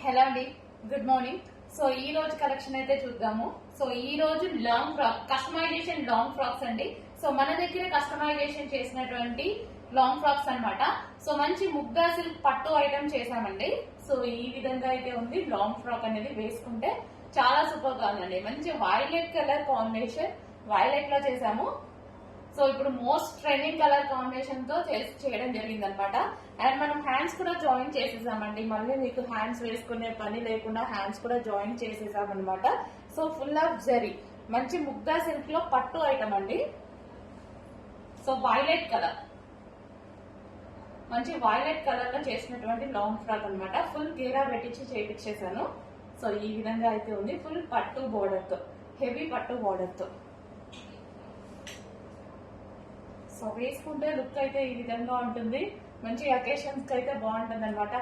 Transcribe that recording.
Hello అండి, good morning. So ఈ రోజు కలెక్షన్ అయితే చూద్దాము. సో ఈ రోజు long frock customisation long frocks అండి. సో మన దగ్గర కస్టమైజేషన్ చేసినటువంటి లాంగ్ ఫ్రాక్స్ అన్నమాట. సో మంచి ముగ్గా సిల్క్ పట్టు ఐటమ్ చేసామండి. సో ఈ విధంగా అయితే ఉంది. లాంగ్ ఫ్రాక్ అనేది వేసుకుంటే చాలా సూపర్ గా ఉందండి. మంచి వైలెట్ కలర్ కాంబినేషన్, వైలెట్ లో చేసాము. సో ఇప్పుడు మోస్ట్ ట్రెండింగ్ కలర్ కాంబినేషన్ తో చేయడం జరిగింది అనమాట. అండ్ మనం హ్యాండ్స్ కూడా జాయిన్ చేసేసామండి. మళ్ళీ మీకు హ్యాండ్స్ వేసుకునే పని లేకుండా హ్యాండ్స్ కూడా జాయిన్ చేసేసాం అనమాట. సో ఫుల్ ఆఫ్ జరీ, మంచి ముగ్గా సిల్క్ లో పట్టు ఐటమ్ అండి. సో వైలెట్ కలర్, మంచి వైలెట్ కలర్ లో చేసినటువంటి లాంగ్ ఫ్రాక్ అనమాట. ఫుల్ గేరా పెట్టించి చేయించేసాను. సో ఈ విధంగా అయితే ఉంది. ఫుల్ పట్టు బోర్డర్ తో, హెవీ పట్టు బోర్డర్ తో. సో వేసుకుంటే లుక్ అయితే ఈ విధంగా ఉంటుంది. మంచి అకేషన్స్ కి అయితే బాగుంటుంది అనమాట.